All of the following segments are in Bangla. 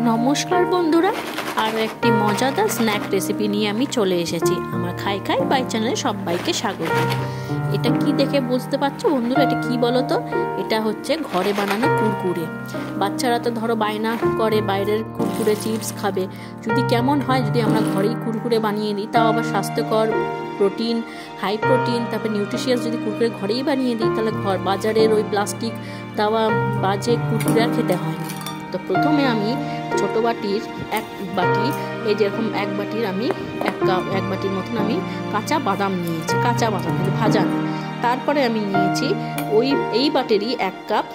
নমস্কার বন্ধুরা, আরও একটি মজাদার স্ন্যাক রেসিপি নিয়ে আমি চলে এসেছি। আমার খাই খাই বাই চ্যানেলে সবাইকে স্বাগত। এটা কি দেখে বুঝতে পারছো বন্ধুরা, এটা কি বলো তো? এটা হচ্ছে ঘরে বানানো কুরকুরে। বাচ্চারা তো ধরো বায়না করে বাইরের কুরকুরে চিপস খাবে, যদি কেমন হয় যদি আমরা ঘরেই কুরকুরে বানিয়ে নিই, তাও আবার স্বাস্থ্যকর, প্রোটিন, হাই প্রোটিন, তারপর নিউট্রিশিয়াস যদি কুরকুরে ঘরেই বানিয়ে দিই, তাহলে বাজারের ওই প্লাস্টিক দেওয়া বাজে কুরকুরে আর খেতে হয় না। তো প্রথমে আমি ছোট বাটির এক বাটি, এই যেরকম এক বাটির আমি এক বাটির মতন আমি কাঁচা বাদাম নিয়েছি, কাঁচা বাদাম কিন্তু ভাজা না। তারপরে আমি নিয়েছি এই বাটিরই 1 কাপ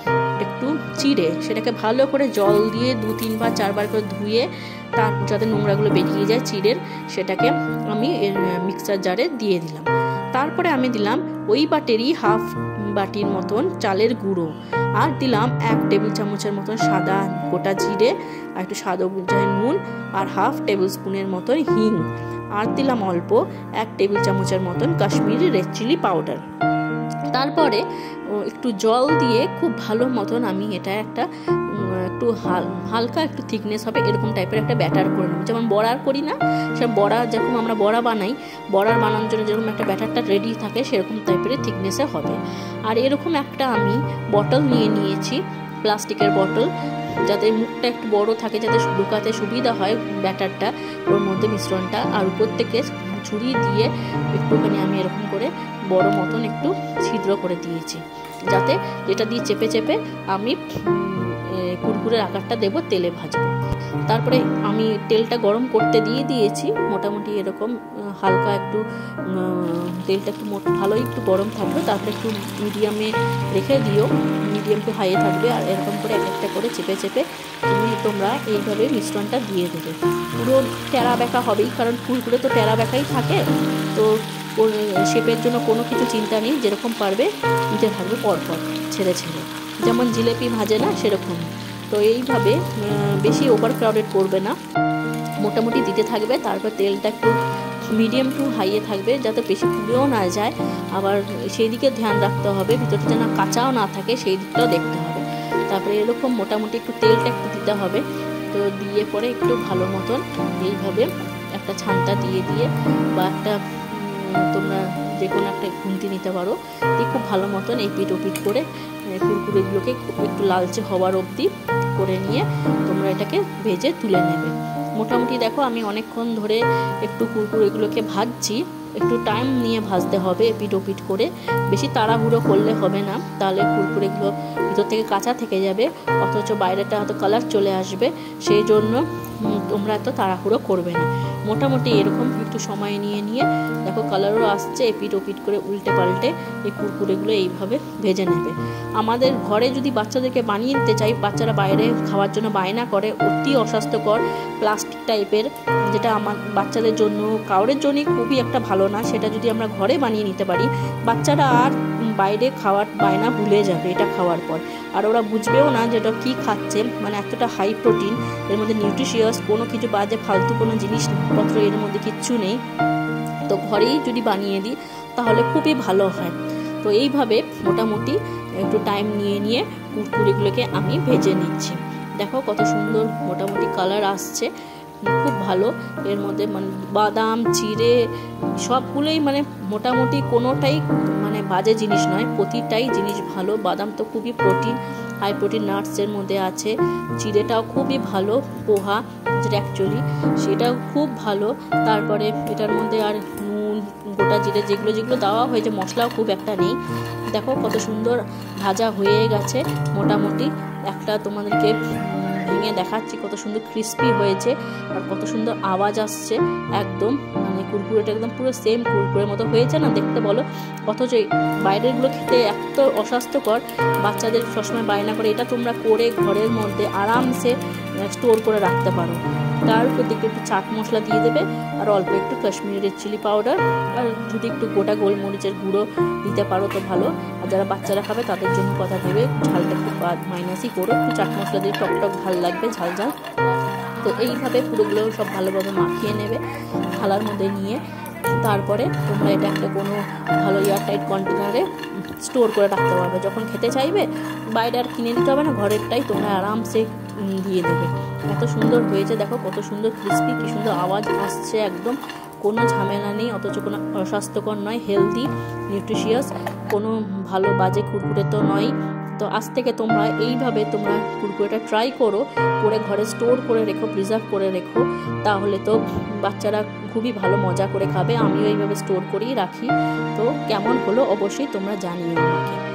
একটু চিড়ে, সেটাকে ভালো করে জল দিয়ে 2-3 বার 4 বার করে ধুয়ে তার যাতে নোংরাগুলো বেরিয়ে যায় চিড়ের, সেটাকে আমি মিক্সার জারে দিয়ে দিলাম। তারপরে আমি দিলাম ওই বাটিরই হাফ বাটির মতন চালের গুঁড়ো, আর দিলাম 1 টেবিল চামচের মতন সাদা গোটা জিরে, আর একটু স্বাদ অনুযায়ী নুন, আর হাফ টেবিল স্পুনের মতন হিং, আর দিলাম অল্প 1 টেবিল চামচের মতন কাশ্মীরি রেড চিলি পাউডার। তারপরে একটু জল দিয়ে খুব ভালো মতন আমি এটা একটু হালকা একটু থিকনেস হবে এরকম টাইপের একটা ব্যাটার করে নেব। যেমন বড়ার করি না, সে বড়া যেরকম আমরা বড়া বানাই, বড়ার বানানোর জন্য যেরকম একটা ব্যাটারটা রেডি থাকে সেরকম টাইপের থিকনেসে হবে। আর এরকম একটা আমি বটল নিয়ে নিয়েছি, প্লাস্টিকের বটল, যাতে মুখটা একটু বড় থাকে, যাতে ঢুকাতে সুবিধা হয় ব্যাটারটা, ওর মধ্যে মিশ্রণটা। আর উপর থেকে ছুরি দিয়ে একটুখানি আমি এরকম করে বড় মতন একটু ছিদ্র করে দিয়েছি, যাতে যেটা দিয়ে চেপে চেপে আমি কুরকুরের আকারটা দেবো, তেলে ভাজবো। তারপরে আমি তেলটা গরম করতে দিয়েছি, মোটামুটি এরকম হালকা একটু তেলটা একটু ভালোই একটু গরম থাকবে। তারপরে একটু মিডিয়ামে রেখে দিও, মিডিয়াম টু হাইয়ে থাকবে। আর এরকম করে একটা করে চেপে চেপে তোমরা এইভাবে মিশ্রণটা দিয়ে দেবে। পুরো টেরা বেঁকা হবেই, কারণ কুরকুরে তো টেরা বেঁকাই থাকে, তো শেপের জন্য কোনো কিছু চিন্তা নেই, যেরকম পারবে দিতে থাকবে পরপর ছেড়ে ছেড়ে, যেমন জিলেপি ভাজে না সেরকম। তো এইভাবে বেশি ওভার ক্রাউডেড করবে না, মোটামুটি দিতে থাকবে। তারপর তেলটা একটু মিডিয়াম টু হাইয়ে থাকবে, যাতে বেশি পুড়েও না যায়, আবার সেই দিকে ধ্যান রাখতে হবে, ভিতরটা যেন কাঁচাও না থাকে সেই দিকটাও দেখতে হবে। তারপরে এরকম মোটামুটি একটু তেলটা একটু দিতে হবে। তো দিয়ে পরে একটু ভালো মতন এইভাবে একটা ছানটা দিয়ে বা একটা তোমরা যে কোনো একটা খুন্তি নিতে পারো, দিয়ে খুব ভালো মতন এই পিঠ ওপিঠ করে কুরকুরেগুলোকে একটু লালচে হওয়ার অবধি করে নিয়ে তোমরা এটাকে ভেজে তুলে নেবে। মোটামুটি দেখো আমি অনেকক্ষণ ধরে একটু কুরকুরেগুলোকে ভাজছি, একটু টাইম নিয়ে ভাজতে হবে পিঠ ওপিঠ করে, বেশি তাড়াহুড়ো করলে হবে না, তাহলে কুরকুরেগুলো ভিতর থেকে কাঁচা থেকে যাবে, অথচ বাইরেটা হয়তো কালার চলে আসবে, সেই জন্য তোমরা এত তাড়াহুড়ো করবে না। মোটামুটি এরকম একটু সময় নিয়ে দেখো কালারও আসছে, এপিট ওপিট করে উল্টে পাল্টে এই কুরকুরেগুলো এইভাবে ভেজে নেবে। আমাদের ঘরে যদি বাচ্চাদেরকে বানিয়ে দিতে চাই, বাচ্চারা বাইরে খাওয়ার জন্য বায়না করে, অতি অস্বাস্থ্যকর প্লাস্টিক টাইপের, যেটা আমার বাচ্চাদের জন্য কাউরের জন্যই খুবই একটা ভালো না, সেটা যদি আমরা ঘরে বানিয়ে নিতে পারি, বাচ্চারা আর বাইরে খাওয়ার বায়না ভুলে যাবে এটা খাওয়ার পর। আর ওরা বুঝবেও না যে এটা কী খাচ্ছে, মানে এতটা হাই প্রোটিন, এর মধ্যে নিউট্রিশিয়াস কোনো কিছু বাজে ফালতু কোনো জিনিসপত্র এর মধ্যে কিচ্ছু নেই। তো ঘরেই যদি বানিয়ে দিই তাহলে খুবই ভালো হয়। তো এইভাবে মোটামুটি একটু টাইম নিয়ে কুরকুরেগুলোকে আমি ভেজে নিচ্ছি। দেখো কত সুন্দর মোটামুটি কালার আসছে, খুব ভালো। এর মধ্যে মানে বাদাম, চিড়ে সবগুলোই মানে মোটামুটি কোনোটাই মানে বাজে জিনিস নয়, প্রতিটাই জিনিস ভালো। বাদাম তো খুবই প্রোটিন, হাই প্রোটিন নাটসের মধ্যে আছে, চিড়েটাও খুবই ভালো, পোহা যেটা অ্যাকচুয়ালি সেটাও খুব ভালো। তারপরে এটার মধ্যে আর নুন, গোটা জিরে যেগুলো দেওয়া হয়েছে, মশলাও খুব একটা নেই। দেখো কত সুন্দর ভাজা হয়ে গেছে, মোটামুটি একটা তোমাদেরকে ভেঙে দেখাচ্ছি, কত সুন্দর ক্রিস্পি হয়েছে আর কত সুন্দর আওয়াজ আসছে, একদম মানে কুরকুরেটা একদম পুরো সেম কুরকুরের মতো হয়েছে না দেখতে, বলো? অথচ বাইরেরগুলো খেতে এত অস্বাস্থ্যকর, বাচ্চাদের সবসময় বায়না করে। এটা তোমরা করে ঘরের মধ্যে আরামসে স্টোর করে রাখতে পারো। তার উপর দিকে একটু চাট মশলা দিয়ে দেবে, আর অল্প একটু কাশ্মীরি রেড চিলি পাউডার, আর যদি একটু গোটা গোলমরিচের গুঁড়ো দিতে পারো তো ভালো। আর যারা বাচ্চারা খাবে তাদের জন্য কথা দেবে, ঝালটা একটু মাইনাসই করো, একটু চাট মশলা দিয়ে টক ভালো লাগবে, ঝাল ঝাল। তো এইভাবে পুরোগুলো সব ভালোভাবে মাখিয়ে নেবে থালার মধ্যে নিয়ে। তারপরে তোমরা এটা একটা কোনো ভালো এয়ারটাইট কন্টেনারে স্টোর করে রাখতে পারবে। যখন খেতে চাইবে বাইরে আর কিনে দিতে হবে না, ঘরেরটাই তোমরা আরামসে দিয়ে দেবে। এত সুন্দর হয়েছে, দেখো কত সুন্দর ক্রিস্পি, কি সুন্দর আওয়াজ আসছে, একদম কোনো ঝামেলা নেই, অথচ কোনো অস্বাস্থ্যকর নয়, হেলদি নিউট্রিশিয়াস, কোনো ভালো বাজে কুরকুরে তো নয়। তো আজ থেকে তোমরা এইভাবে তোমরা কুরকুরেটা ট্রাই করো, করে ঘরে স্টোর করে রেখো, প্রিজার্ভ করে রেখো, তাহলে তো বাচ্চারা খুবই ভালো মজা করে খাবে। আমিও এইভাবে স্টোর করেই রাখি। তো কেমন হলো অবশ্যই তোমরা জানিও আমাকে।